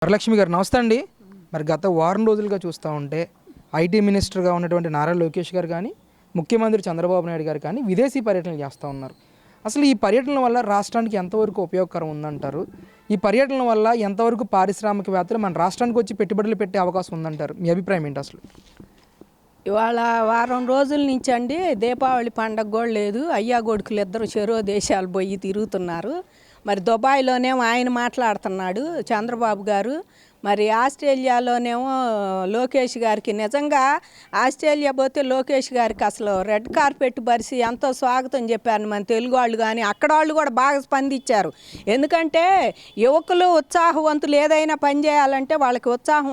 వరలక్ష్మి గారు నమస్తే అండి. మరి గత వారం రోజులుగా చూస్తూ ఉంటే ఐటీ మినిస్టర్గా ఉన్నటువంటి నారా లోకేష్ గారు కానీ, ముఖ్యమంత్రి చంద్రబాబు నాయుడు గారు కానీ విదేశీ పర్యటనలు చేస్తూ ఉన్నారు. అసలు ఈ పర్యటనల వల్ల రాష్ట్రానికి ఎంతవరకు ఉపయోగకరం ఉందంటారు? ఈ పర్యటనల వల్ల ఎంతవరకు పారిశ్రామికవేత్తలు మన రాష్ట్రానికి వచ్చి పెట్టుబడులు పెట్టే అవకాశం ఉందంటారు? మీ అభిప్రాయం ఏంటి అసలు? ఇవాళ వారం రోజుల నుంచి అండి దీపావళి పండగ కూడా లేదు. అయ్యా కొడుకులు ఇద్దరు చెరో దేశాలు పోయి తిరుగుతున్నారు. మరి దుబాయ్లోనేమో ఆయన మాట్లాడుతున్నాడు చంద్రబాబు గారు. మరి ఆస్ట్రేలియాలోనేమో లోకేష్ గారికి నిజంగా ఆస్ట్రేలియా పోతే లోకేష్ గారికి అసలు రెడ్ కార్పెట్ పరిచి ఎంతో స్వాగతం చెప్పారు మన తెలుగు వాళ్ళు. కానీ అక్కడ వాళ్ళు కూడా బాగా స్పందించారు. ఎందుకంటే యువకులు ఉత్సాహవంతులు ఏదైనా పని చేయాలంటే వాళ్ళకి ఉత్సాహం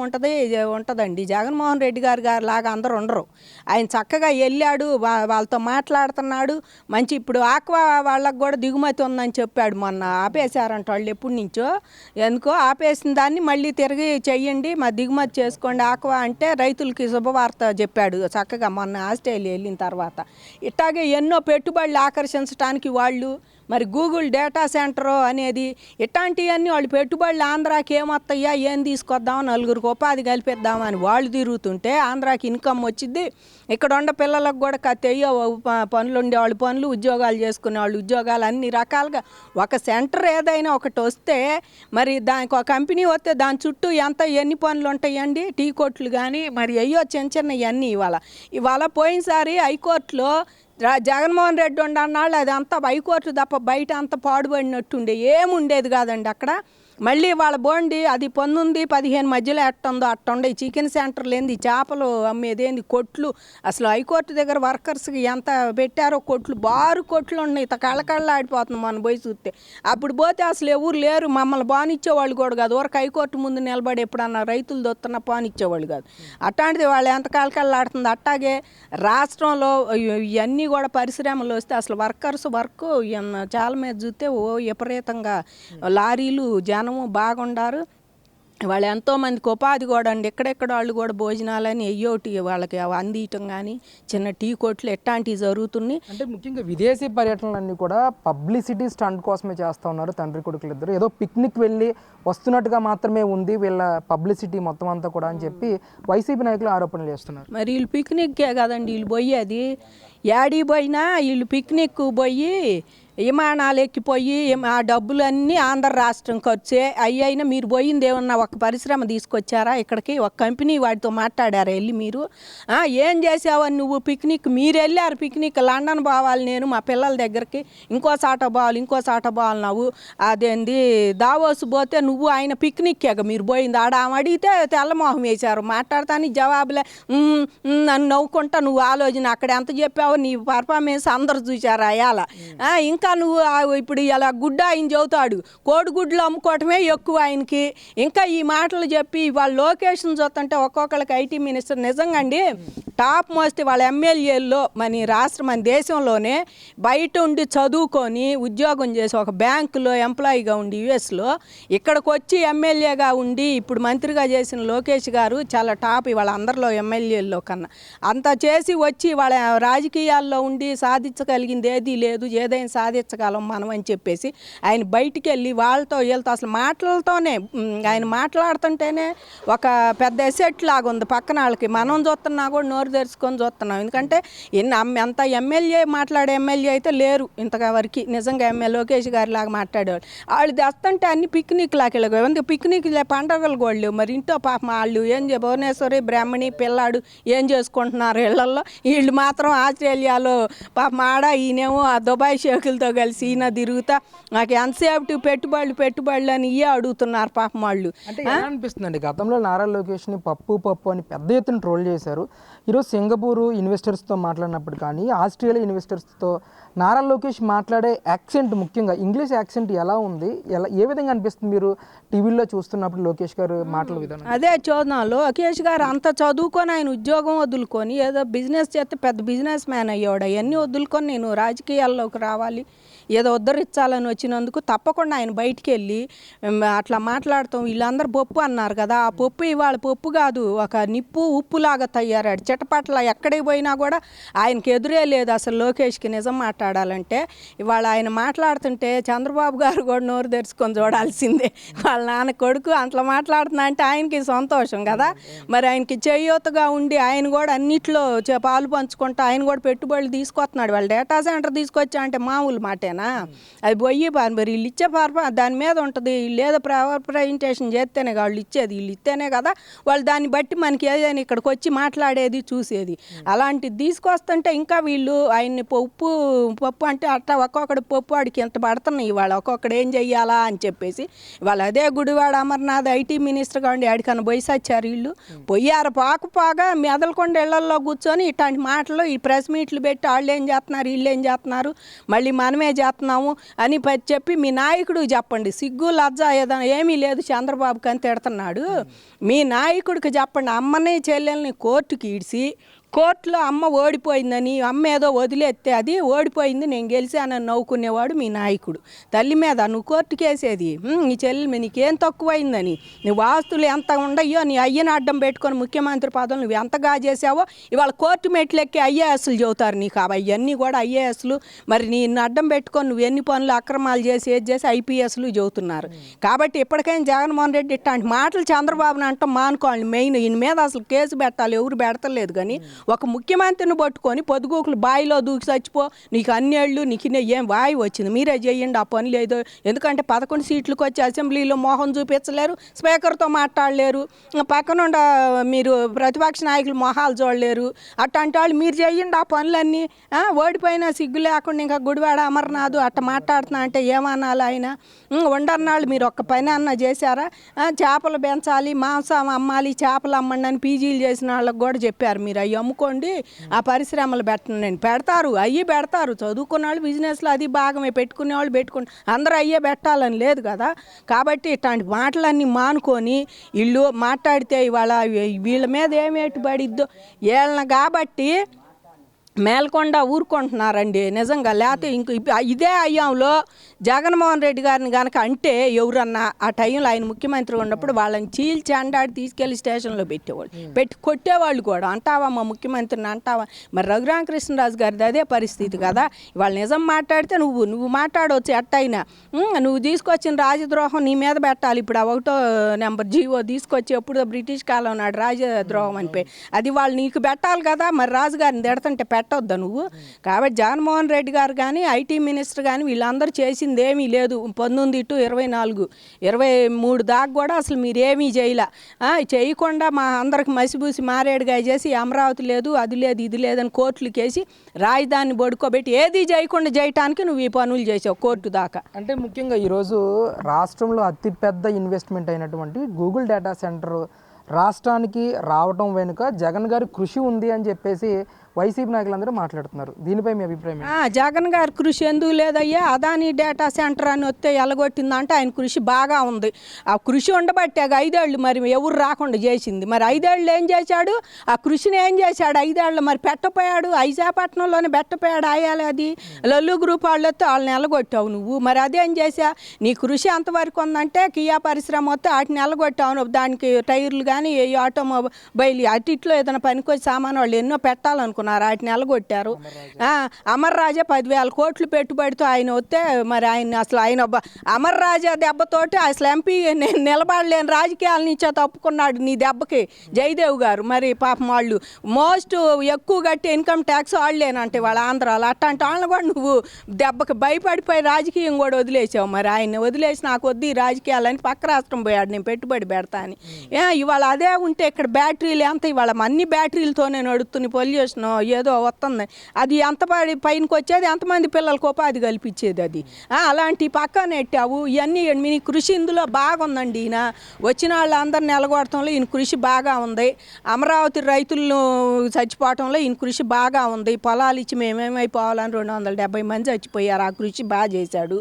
ఉంటుందండి. జగన్మోహన్ రెడ్డి గారు లాగా అందరూ ఉండరు. ఆయన చక్కగా వెళ్ళాడు, వాళ్ళతో మాట్లాడుతున్నాడు. మంచి ఇప్పుడు ఆక్వా వాళ్ళకు కూడా దిగుమతి ఉందని చెప్పాడు. మొన్న ఆపేశారంట వాళ్ళు ఎప్పటి నుంచో. ఎందుకో ఆపేసిన దాన్ని మళ్ళీ తిరిగి చెయ్యండి, మా దిగుమతి చేసుకోండి ఆక్వా అంటే రైతులకి శుభవార్త చెప్పాడు చక్కగా మొన్న ఆస్ట్రేలియా వెళ్ళిన తర్వాత. ఇట్లాగే ఎన్నో పెట్టుబడులు ఆకర్షించడానికి వాళ్ళు మరి గూగుల్ డేటా సెంటర్ అనేది ఇట్లాంటివన్నీ వాళ్ళు పెట్టుబడులు ఆంధ్రాకి ఏమొస్తాయా, ఏం తీసుకొద్దాం, నలుగురికి ఉపాధి కల్పిద్దామని వాళ్ళు తిరుగుతుంటే ఆంధ్రాకి ఇన్కమ్ వచ్చింది. ఇక్కడ ఉన్న పిల్లలకు కూడా తెయ్యో పనులు ఉండేవాళ్ళు పనులు, ఉద్యోగాలు చేసుకునే వాళ్ళు ఉద్యోగాలు, అన్ని రకాలుగా ఒక సెంటర్ ఏదైనా ఒకటి వస్తే మరి దానికి ఒక కంపెనీ వస్తే దాని చుట్టూ ఎన్ని పనులు ఉంటాయండి. టీ కొట్లు కానీ మరి అయ్యో చిన్న చిన్న ఇవన్నీ ఇవాళ పోయినసారి హైకోర్టులో జగన్మోహన్ రెడ్డి ఉండన్నాళ్ళు అది అంతా హైకోర్టు తప్ప బయట అంతా పాడుపడినట్టుండే ఏముండేది కాదండి అక్కడ. మళ్ళీ వాళ్ళ బోండి అది 19-15 మధ్యలో ఎట్టుందో అట్టుండే. చికెన్ సెంటర్లు ఏంది, చేపలు అమ్మేదేంది, కొట్లు అసలు హైకోర్టు దగ్గర వర్కర్స్కి ఎంత పెట్టారో కొట్లు, బారు కొట్లు ఉన్నాయి. కళ్ళకళ్ళ ఆడిపోతుంది మనం పోయి చూస్తే. అప్పుడు పోతే అసలు ఎవరు లేరు, మమ్మల్ని బానిచ్చేవాళ్ళు కూడా కాదు. ఊరకు హైకోర్టు ముందు నిలబడి ఎప్పుడన్నా రైతులు దొత్తున్న బానిచ్చేవాళ్ళు కాదు. అట్లాంటిది వాళ్ళు ఎంత కళ్ళకళ్ళాడుతుంది. అట్టాగే రాష్ట్రంలో ఇవన్నీ కూడా పరిశ్రమలు వస్తే అసలు వర్కర్స్ వర్క్ చాలా మీద చూస్తే విపరీతంగా లారీలు జనము బాగుండారు. వాళ్ళు ఎంతోమందికి ఉపాధి కూడా అండి. ఎక్కడెక్కడ వాళ్ళు కూడా భోజనాలని ఎయ్యోటి వాళ్ళకి అందియటం కానీ చిన్న టీ కొట్లు ఎట్లాంటివి జరుగుతున్నాయి. అంటే ముఖ్యంగా విదేశీ పర్యటనలన్నీ కూడా పబ్లిసిటీ స్టంట్ కోసమే చేస్తూ ఉన్నారు తండ్రి కొడుకులు ఇద్దరు. ఏదో పిక్నిక్ వెళ్ళి వస్తున్నట్టుగా మాత్రమే ఉంది వీళ్ళ పబ్లిసిటీ మొత్తం అంతా కూడా అని చెప్పి వైసీపీ నాయకులు ఆరోపణలు చేస్తున్నారు. మరి వీళ్ళు పిక్నిక్కే కదండి వీళ్ళు పోయేది. యాడీ పోయినా వీళ్ళు పిక్నిక్ పోయి విమానాలు ఎక్కిపోయి ఆ డబ్బులన్నీ ఆంధ్ర రాష్ట్రం ఖర్చే. అయినా మీరు పోయింది ఏమన్నా ఒక పరిశ్రమ తీసుకొచ్చారా ఇక్కడికి, ఒక కంపెనీ వాటితో మాట్లాడారా వెళ్ళి మీరు? ఏం చేసావని నువ్వు పిక్నిక్? మీరు వెళ్ళారు పిక్నిక్, లండన్ పోవాలి నేను మా పిల్లల దగ్గరికి, ఇంకో సాట పోవాలి నువ్వు అదేంది దావోస్ పోతే నువ్వు ఆయన పిక్నిక్కేగా మీరు పోయింది. ఆడ అడిగితే తెల్లమోహం వేశారు మాట్లాడతాని జవాబులే నన్ను నవ్వుకుంటా. నువ్వు ఆలోచన అక్కడ ఎంత చెప్పావో నీ పర్ఫార్మెన్స్ అందరు చూశారా అయాల. ఇంకా నువ్వు ఇప్పుడు ఇలా గుడ్డ ఆయన చెబుతాడు, కోడిగుడ్లు అమ్ముకోవటమే ఎక్కువ ఆయనకి. ఇంకా ఈ మాటలు చెప్పి వాళ్ళ లొకేషన్ చూస్తుంటే ఒక్కొక్కరికి ఐటీ మినిస్టర్ నిజంగా అండి టాప్ మోస్ట్ వాళ్ళ ఎమ్మెల్యేల్లో మన దేశంలోనే బయట ఉండి చదువుకొని ఉద్యోగం చేసి ఒక బ్యాంకులో ఎంప్లాయీగా ఉండి యుఎస్లో ఇక్కడికి వచ్చి ఎమ్మెల్యేగా ఉండి ఇప్పుడు మంత్రిగా చేసిన లోకేష్ గారు చాలా టాప్ వాళ్ళ అందరిలో ఎమ్మెల్యేల్లో కన్నా. అంత చేసి వచ్చి వాళ్ళ రాజకీయాల్లో ఉండి సాధించగలిగింది ఏదీ లేదు, ఏదైనా సాధించగలం మనం అని చెప్పేసి ఆయన బయటికి వెళ్ళి వీళ్ళతో అసలు మాటలతోనే ఆయన మాట్లాడుతుంటేనే ఒక పెద్ద ఎసెట్ లాగా ఉంది పక్కన వాళ్ళకి. మనం చూస్తున్నా కూడా నోరు తెరుచుకొని చూస్తున్నాం. ఎందుకంటే అంత మాట్లాడే ఎమ్మెల్యే అయితే లేరు ఇంతగా వరకు నిజంగా లోకేష్ గారి లాగా మాట్లాడేవాళ్ళు. వాళ్ళు తెస్తుంటే అన్ని పిక్నిక్ లాగా పిక్నిక్ పండగలు కూడా లేవు. మరి ఇంట్లో పాపం వాళ్ళు భువనేశ్వరి బ్రాహ్మణి పిల్లాడు ఏం చేసుకుంటున్నారు ఇళ్లలో. వీళ్ళు మాత్రం ఆస్ట్రేలియాలో పాపం ఆడ ఈయనేమో ఆ దుబాయ్ షేకులతో కలిసి ఈయన తిరుగుతా నాకు ఎంతసేపు పెట్టుబడులు అని అడుగుతున్నారు పాపం వాళ్ళు. అంటే ఎలా అనిపిస్తుందండి, గతంలో నారా లోకేష్ని పప్పు అని పెద్ద ఎత్తున ట్రోల్ చేశారు. ఈరోజు సింగపూర్ ఇన్వెస్టర్స్తో మాట్లాడినప్పుడు కానీ ఆస్ట్రేలియా ఇన్వెస్టర్స్తో నారా లోకేష్ మాట్లాడే యాక్సెంట్, ముఖ్యంగా ఇంగ్లీష్ యాక్సెంట్ ఎలా ఉంది, ఏ విధంగా అనిపిస్తుంది మీరు టీవీలో చూస్తున్నప్పుడు లోకేష్ గారు మాటల విధానం? అదే చూద్దాం, లోకేష్ గారు అంత చదువుకొని ఆయన ఉద్యోగం వదులుకొని ఏదో బిజినెస్ చేస్తే పెద్ద బిజినెస్ మ్యాన్ అయ్యాడు. అవన్నీ వదులుకొని నేను రాజకీయాల్లోకి రావాలి, ఏదో ఉద్ధరించాలని వచ్చినందుకు తప్పకుండా ఆయన బయటికి వెళ్ళి అట్లా మాట్లాడతాం. వీళ్ళందరూ పప్పు అన్నారు కదా, ఆ పప్పు ఇవాళ పప్పు కాదు, ఒక నిప్పు ఉప్పులాగా తయారాడు. చిటపట్ల ఎక్కడికి పోయినా కూడా ఆయనకి ఎదురే లేదు అసలు లోకేష్కి నిజం మాట్లాడాలంటే. ఇవాళ ఆయన మాట్లాడుతుంటే చంద్రబాబు గారు కూడా నోరు తెరుచుకొని చూడాల్సిందే. వాళ్ళ నాన్న కొడుకు అట్లా మాట్లాడుతున్నా అంటే ఆయనకి సంతోషం కదా. మరి ఆయనకి చేయూతగా ఉండి ఆయన కూడా అన్నిట్లో పాలు పంచుకుంటా ఆయన కూడా పెట్టుబడులు తీసుకొస్తున్నాడు. వాళ్ళు డేటా సెంటర్ తీసుకొచ్చా అంటే మామూలు మాటేనా? అది పోయి మరి వీళ్ళు ఇచ్చే దాని మీద ఉంటుంది. వీళ్ళు ఏదో ప్రజెంటేషన్ చేస్తేనే వాళ్ళు ఇచ్చేది, వీళ్ళు ఇస్తేనే కదా వాళ్ళు దాన్ని బట్టి మనకి ఏదైనా ఇక్కడికి వచ్చి మాట్లాడేది చూసేది. అలాంటిది తీసుకొస్తుంటే ఇంకా వీళ్ళు ఆయన్ని పప్పు అంటే అట్లా ఒక్కొక్కడు పప్పు వాడికి ఎంత పడుతున్నాయి ఇవాళ, ఒక్కొక్కడు ఏం చెయ్యాలా అని చెప్పేసి. ఇవాళ అదే గుడివాడ అమర్నాథ్ ఐటీ మినిస్టర్గా ఉండి ఆడికన్నా పోయి సచ్చారు వీళ్ళు. పొయ్యారు పాగా మెదలకొండ ఇళ్లల్లో కూర్చొని ఇట్లాంటి మాటలు ఈ ప్రెస్ మీట్లు పెట్టి వాళ్ళు ఏం చేస్తున్నారు వీళ్ళు ఏం చేస్తున్నారు మళ్ళీ మనమే చేస్తున్నాము అని చెప్పి మీ నాయకుడు చెప్పండి. సిగ్గు లజ్జ ఏదైనా ఏమీ లేదు చంద్రబాబుకి అని తిడుతున్నాడు. మీ నాయకుడికి చెప్పండి, అమ్మని చెల్లెల్ని కోర్టుకి ఈడ్చి కోర్టులో అమ్మ ఓడిపోయిందని, అమ్మ ఏదో వదిలేస్తే అది ఓడిపోయింది నేను గెలిచానని నవ్వుకునేవాడు మీ నాయకుడు. తల్లి మీద నువ్వు కోర్టు కేసేది నీ చెల్లి నీకేం తక్కువైందని, నువ్వు ఆస్తులు ఎంత ఉండయో నీ అయ్యని అడ్డం పెట్టుకొని ముఖ్యమంత్రి పదవులు నువ్వు ఎంతగా చేసావో ఇవాళ కోర్టు మెట్లెక్కి ఐఏఎస్లు చెబుతారు నీకు. అవన్నీ కూడా ఐఏఎస్లు మరి నిన్ను అడ్డం పెట్టుకొని నువ్వు ఎన్ని పనులు అక్రమాలు చేసి ఏది చేసి ఐపీఎస్లు చెబుతున్నారు. కాబట్టి ఇప్పటికైనా జగన్మోహన్ రెడ్డి ఇట్లాంటి మాటలు చంద్రబాబుని అంటాం మానుకోవాలి. మెయిన్ ఈయన మీద అసలు కేసు పెట్టాలి, ఎవరు పెడతలేదు. కానీ ఒక ముఖ్యమంత్రిని పట్టుకొని పొద్దుగూకులు బాయిలో దూకి చచ్చిపో, నీకు అన్నేళ్ళు నీకు ఏం వాయి వచ్చింది మీరే చేయండి ఆ పని లేదు. ఎందుకంటే 11 సీట్లకు వచ్చి అసెంబ్లీలో మోహం చూపించలేరు, స్పీకర్తో మాట్లాడలేరు, పక్కనుండ మీరు ప్రతిపక్ష నాయకులు మొహాలు చూడలేరు. అట్లాంటి వాళ్ళు మీరు చేయండి ఆ పనులన్నీ. ఓడిపోయినా సిగ్గు లేకుండా ఇంకా గుడివాడ అమర్నాథ్ అట్ట మాట్లాడుతున్నా అంటే ఏమనాలి ఆయన? ఉండన్నాళ్ళు మీరు ఒక్క పని అన్న చేశారా? చేపలు పెంచాలి, మాంసం అమ్మాలి, చేపలు అమ్మండి అని పీజీలు చేసిన వాళ్ళకి కూడా చెప్పారు మీరు అవి అమ్ముకోండి ఆ పరిశ్రమలు పెట్టండి. పెడతారు, అయ్యి పెడతారు. చదువుకున్న వాళ్ళు బిజినెస్లో అది భాగమే, పెట్టుకునే వాళ్ళు పెట్టుకుని అందరూ అయ్యే పెట్టాలని లేదు కదా. కాబట్టి ఇట్లాంటి మాటలన్నీ మానుకొని వీళ్ళు మాట్లాడితే ఇవాళ వీళ్ళ మీద ఏమేటి పడిద్దో వీళ్ళని కాబట్టి మేల్కొండ ఊరుకుంటున్నారండి నిజంగా. లేకపోతే ఇంక ఇదే అయ్యాంలో జగన్మోహన్ రెడ్డి గారిని కనుక అంటే ఎవరన్నా ఆ టైంలో ఆయన ముఖ్యమంత్రి ఉన్నప్పుడు వాళ్ళని చీల్చి అండాడి తీసుకెళ్ళి స్టేషన్లో పెట్టేవాళ్ళు, పెట్టి కొట్టేవాళ్ళు కూడా. అంటావా మా ముఖ్యమంత్రిని అంటావా? మరి రఘురామకృష్ణరాజు గారిది అదే పరిస్థితి కదా. ఇవాళ నిజం మాట్లాడితే నువ్వు మాట్లాడవచ్చు ఎట్టయినా. నువ్వు తీసుకొచ్చిన రాజద్రోహం నీ మీద పెట్టాలి. ఇప్పుడు ఆ 1వ నెంబర్ జీవో తీసుకొచ్చి ఎప్పుడు బ్రిటిష్ కాలం నాడు రాజద్రోహం అని అది వాళ్ళు నీకు పెట్టాలి కదా. మరి రాజుగారిని తిడుతుంటే పెట్టొద్దా నువ్వు? కాబట్టి జగన్మోహన్ రెడ్డి గారు కానీ ఐటీ మినిస్టర్ కానీ వీళ్ళందరూ చేసింది ఏమీ లేదు. 19 to 24, 23 దాకా కూడా అసలు మీరేమీ చేయలే. చేయకుండా మా అందరికి మసిబూసి మారేడుగా చేసి అమరావతి లేదు అది లేదు ఇది లేదని కోర్టులకు వేసి రాజధానిని పడుకోబెట్టి ఏది చేయకుండా చేయటానికి నువ్వు ఈ పనులు చేసావు కోర్టు దాకా. అంటే ముఖ్యంగా ఈరోజు రాష్ట్రంలో అతిపెద్ద ఇన్వెస్ట్మెంట్ అయినటువంటి గూగుల్ డేటా సెంటర్ రాష్ట్రానికి రావడం వెనుక జగన్ గారి కృషి ఉంది అని చెప్పేసి వైసీపీ నాయకులందరూ మాట్లాడుతున్నారు. దీనిపై మీ అభిప్రాయం? జగన్ గారి కృషి ఎందుకు లేదయ్యా? అదాని డేటా సెంటర్ అని వస్తే ఎలగొట్టిందంటే ఆయన కృషి బాగా ఉంది. ఆ కృషి ఉండబట్టే 5 ఏళ్ళు మరి ఎవరు రాకుండా చేసింది. మరి 5 ఏళ్ళు ఏం చేశాడు? ఆ కృషిని ఏం చేశాడు? 5 ఏళ్ళు మరి పెట్టపోయాడు. విశాఖపట్నంలోనే పెట్టపోయాడు ఆయాలి. అది లల్లు గ్రూప్ వాళ్ళు వస్తే వాళ్ళని ఎలగొట్టావు నువ్వు. మరి అదేం చేసా? నీ కృషి అంతవరకు ఉందంటే కియా పరిశ్రమ వస్తే వాటిని ఎలగొట్టావు. దానికి టైర్లు కానీ ఆటోమొబైల్ అటిట్లో ఏదైనా పనికొచ్చి సామాను వాళ్ళు ఎన్నో పెట్టాలనుకున్నారు, వాటిని ఎలగొట్టారు. అమర్ రాజా 10,000 కోట్లు పెట్టుబడితో ఆయన వస్తే మరి ఆయన అమర్ రాజా దెబ్బతోటి అసలు ఎంపీ నేను నిలబడలేని రాజకీయాల నుంచే తప్పుకున్నాడు నీ దెబ్బకి జయదేవ్ గారు. మరి పాపం వాళ్ళు మోస్ట్ ఎక్కువ కట్టి ఇన్కమ్ ట్యాక్స్ వాళ్ళేనంటే వాళ్ళ ఆంధ్రాలో. అట్లాంటి వాళ్ళని కూడా నువ్వు దెబ్బకి భయపడిపోయి రాజకీయం కూడా వదిలేసావు. మరి ఆయన్ని వదిలేసి నాకు వద్దు ఈ రాజకీయాలని పక్క రాష్ట్రం పోయాడు నేను పెట్టుబడి పెడతా అని. ఇవాళ అదే ఉంటే ఇక్కడ బ్యాటరీలు ఎంత ఇవాళ అన్ని బ్యాటరీలతోనే నడుస్తుంది, పొల్యూషన్ ఏదో వస్తుంది. అది ఎంత పైనకి వచ్చేది ఎంతమంది పిల్లలకు ఉపాధి కల్పించేది అది. అలాంటి పక్కన నెట్టావు. ఇవన్నీ మీ కృషి ఇందులో బాగుందండి. ఈయన వచ్చిన వాళ్ళందరిని నిలగొడటంలో ఈయన కృషి బాగా ఉంది. అమరావతి రైతులను చచ్చిపోవటంలో ఈయన కృషి బాగా ఉంది. పొలాలు ఇచ్చి మేమేమైపోవాలని 270 మంది చచ్చిపోయారు. ఆ కృషి బాగా చేశాడు.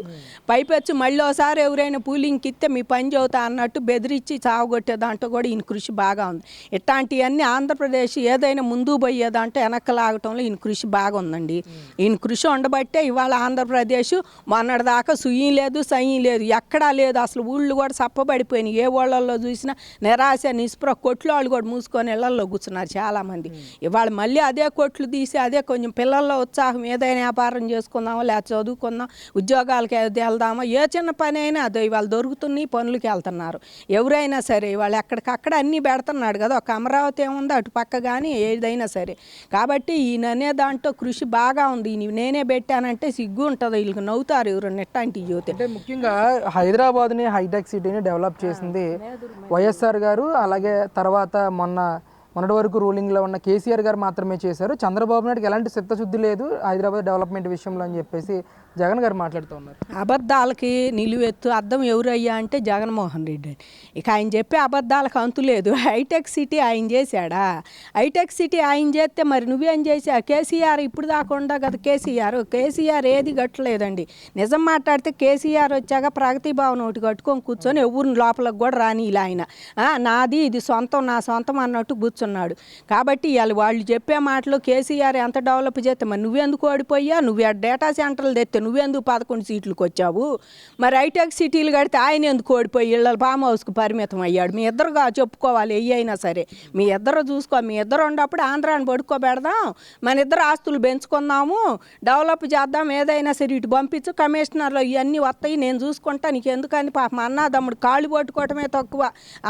పైపెచ్చు మళ్ళీ ఒకసారి ఎవరైనా పూలింగ్కి ఇస్తే మీ పని చదువుతా అన్నట్టు బెదిరించి చావగొట్టే దాంట్లో కూడా ఈయన కృషి బాగా ఉంది. ఇట్లాంటివన్నీ ఆంధ్రప్రదేశ్ ఏదైనా ముందు పోయేదంటే వెనక్కి లాగటంలో ఈయన కృషి బాగుందండి. ఈయన కృషి ఉండబట్టే ఇవాళ ఆంధ్రప్రదేశ్ మొన్నటిదాకా సుయ్యం లేదు సయ్యం లేదు, ఎక్కడా లేదు. అసలు ఊళ్ళు కూడా సప్పబడిపోయినాయి. ఏ ఊళ్ళల్లో చూసినా నిరాశ నిస్పృహ, కొట్లు వాళ్ళు కూడా మూసుకొని ఇళ్లల్లో కూర్చున్నారు చాలామంది. ఇవాళ మళ్ళీ అదే కొట్లు తీసి అదే కొంచెం పిల్లల్లో ఉత్సాహం, ఏదైనా వ్యాపారం చేసుకుందామా లేకపోతే చదువుకుందాం, ఉద్యోగాలకి వెళ్దామా, ఏ చిన్న పని అయినా అదో ఇవాళ దొరుకుతున్నాయి, పనులకి వెళ్తున్నారు ఎవరైనా సరే. ఇవాళ ఎక్కడికక్కడ అన్నీ పెడుతున్నాడు కదా, ఒక అమరావతి ఏముంది అటు పక్క కానీ ఏదైనా సరే. కాబట్టి ఈయన అనే దాంట్లో కృషి బాగా ఉంది. నేనే పెట్టానంటే సిగ్గు ఉంటుంది, వీళ్ళకి నవ్వుతారు ఎవరు నెట్టాంటి జ్యోతి. అంటే ముఖ్యంగా హైదరాబాద్ని హైటెక్ సిటీని డెవలప్ చేసింది వైఎస్ఆర్ గారు. అలాగే తర్వాత మొన్నటి వరకు రూలింగ్లో ఉన్న కేసీఆర్ గారు మాత్రమే చేశారు. చంద్రబాబు నాయుడుకి ఎలాంటి చిత్తశుద్ధి లేదు హైదరాబాద్ డెవలప్మెంట్ విషయంలో అని చెప్పేసి జగన్ గారు మాట్లాడుతూ ఉన్నారు. అబద్ధాలకి నిలువెత్తు అర్థం ఎవరయ్యా అంటే జగన్మోహన్ రెడ్డి. ఇక ఆయన చెప్పే అబద్ధాలకు అంతు లేదు. హైటెక్ సిటీ ఆయన చేశాడా? హైటెక్ సిటీ ఆయన చేస్తే మరి నువ్వేం చేసా? కేసీఆర్ ఇప్పుడు దాకా కదా కేసీఆర్ ఏది కట్టలేదండి. నిజం మాట్లాడితే కేసీఆర్ వచ్చాక ప్రగతి భవన్ ఒకటి కట్టుకొని కూర్చొని ఎవరిని లోపలికి కూడా రాని ఇలా ఆయన నాది ఇది సొంతం, నా సొంతం అన్నట్టు కూర్చున్నాడు. కాబట్టి వాళ్ళు చెప్పే మాటలు కేసీఆర్ ఎంత డెవలప్ చేస్తే మరి నువ్వెందుకు ఓడిపోయా? నువ్వు డేటా సెంటర్లు తెస్తే నువ్వెందుకు 11 సీట్లకు వచ్చావు? మరి హైటెక్ సిటీలు కడితే ఆయన ఎందుకు ఓడిపోయి ఇళ్ళ ఫామ్ హౌస్కి పరిమితం అయ్యాడు? మీ ఇద్దరుగా చెప్పుకోవాలి. ఏ అయినా సరే మీ ఇద్దరు చూసుకో. మీ ఇద్దరు ఉన్నప్పుడు ఆంధ్రాన్ని పడుకోబెడదాం, మన ఇద్దరు ఆస్తులు పెంచుకుందాము, డెవలప్ చేద్దాం. ఏదైనా సరే ఇటు పంపించు, కమిషనర్లు ఇవన్నీ వస్తాయి, నేను చూసుకుంటా, నీకు ఎందుకని పాపం అన్నాదమ్ముడు కాళ్ళు పట్టుకోవటమే తక్కువ.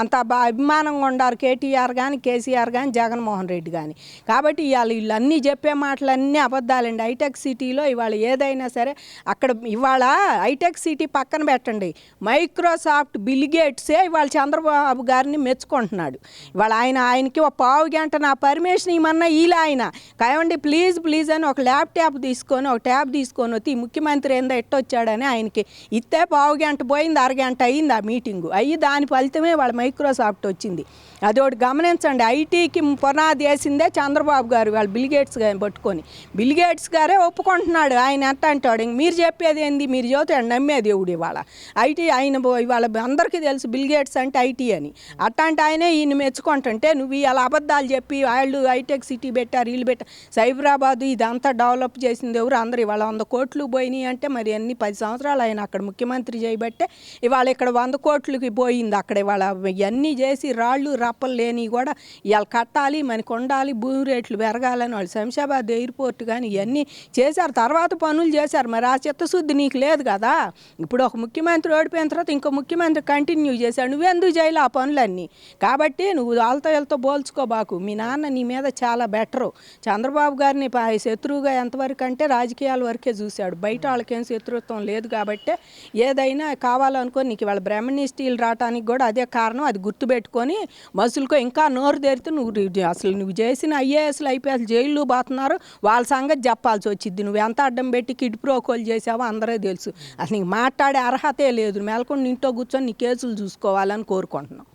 అంత అభిమానంగా ఉండారు కేటీఆర్ కానీ కేసీఆర్ కానీ జగన్మోహన్ రెడ్డి కానీ. కాబట్టి వీళ్ళన్నీ చెప్పే మాటలన్నీ అబద్ధాలండి. హైటెక్ సిటీలో ఇవాళ ఏదైనా సరే అక్కడ ఇవాళ హైటెక్ సిటీ పక్కన పెట్టండి, మైక్రోసాఫ్ట్ బిల్ గేట్సే ఇవాళ చంద్రబాబు గారిని మెచ్చుకుంటున్నాడు. ఇవాళ ఆయనకి ఒక పావు గంట నా పర్మిషన్ ఇవ్వమన్నా ఇలా ఆయన కావండి ప్లీజ్ అని ఒక ల్యాప్టాప్ తీసుకొని ఒక ట్యాబ్ తీసుకొని వచ్చి ఈ ముఖ్యమంత్రి ఏందో ఎట్టొచ్చాడని ఆయనకి ఇస్తే పావు గంట పోయింది, అరగంట అయ్యింది ఆ మీటింగు అయ్యి. దాని ఫలితమే వాళ్ళ మైక్రోసాఫ్ట్ వచ్చింది. అదొకటి గమనించండి. ఐటీకి పునాది వేసిందే చంద్రబాబు గారు. వాళ్ళు బిల్ గేట్స్ గారిని పట్టుకొని బిల్ గేట్స్ గారే ఒప్పుకుంటున్నాడు. ఆయన ఎంత అంటాడు, మీరు చెప్పేది ఏంది, మీరు చదివితే నమ్మేది ఎవడు? ఇవాళ ఐటీ ఆయన ఇవాళ అందరికీ తెలుసు బిల్ గేట్స్ అంటే ఐటీ అని. అట్లాంటి ఆయనే ఈయన మెచ్చుకుంటుంటే నువ్వు ఇలా అబద్ధాలు చెప్పి వాళ్ళు హైటెక్ సిటీ పెట్టారు, వీళ్ళు పెట్టారు, సైబరాబాదు ఇదంతా డెవలప్ చేసింది ఎవరు? అందరూ ఇవాళ 100 కోట్లు పోయినాయి అంటే మరి అన్ని 10 సంవత్సరాలు ఆయన అక్కడ ముఖ్యమంత్రి చేయబట్టే ఇవాళ ఇక్కడ 100 కోట్లకి పోయింది. అక్కడ ఇవాళ ఇవన్నీ చేసి రాళ్ళు రప్పలు లేని కూడా ఇవాళ కట్టాలి, మనకు ఉండాలి, భూమి రేట్లు పెరగాలని వాళ్ళు శంషాబాద్ ఎయిర్పోర్ట్ కానీ ఇవన్నీ చేశారు. తర్వాత పనులు చేశారు. మరి ఆ చిత్తశుద్ధి నీకు లేదు కదా. ఇప్పుడు ఒక ముఖ్యమంత్రి ఓడిపోయిన తర్వాత ఇంకో ముఖ్యమంత్రి కంటిన్యూ చేశాడు, నువ్వెందుకు చేయాలి ఆ పనులన్నీ? కాబట్టి నువ్వు వాళ్ళతో పోల్చుకోబాకు. మీ నాన్న నీ మీద చాలా బెటరు. చంద్రబాబు గారిని శత్రువుగా ఎంతవరకు అంటే రాజకీయాల వరకే చూశాడు, బయట వాళ్ళకేం శత్రుత్వం లేదు. కాబట్టి ఏదైనా కావాలనుకొని నీకు ఇవాళ బ్రహ్మణి స్టీల్ రావడానికి కూడా అదే కారణం. అది గుర్తుపెట్టుకొని మనుషులకో ఇంకా నోరు తెరితే నువ్వు చేసిన ఐఏఎస్లు ఐపీఎస్ జైళ్ళు పోతున్నారు, వాళ్ళ సంగతి చెప్పాల్సి వచ్చింది. నువ్వు ఎంత అడ్డం పెట్టి కిడ్ ప్రోకోలు చేసావో అందరూ తెలుసు. అసలు నీకు మాట్లాడే అర్హతే లేదు. మెలకుండా ఇంట్లో కూర్చొని నీ కేసులు చూసుకోవాలని కోరుకుంటున్నావు.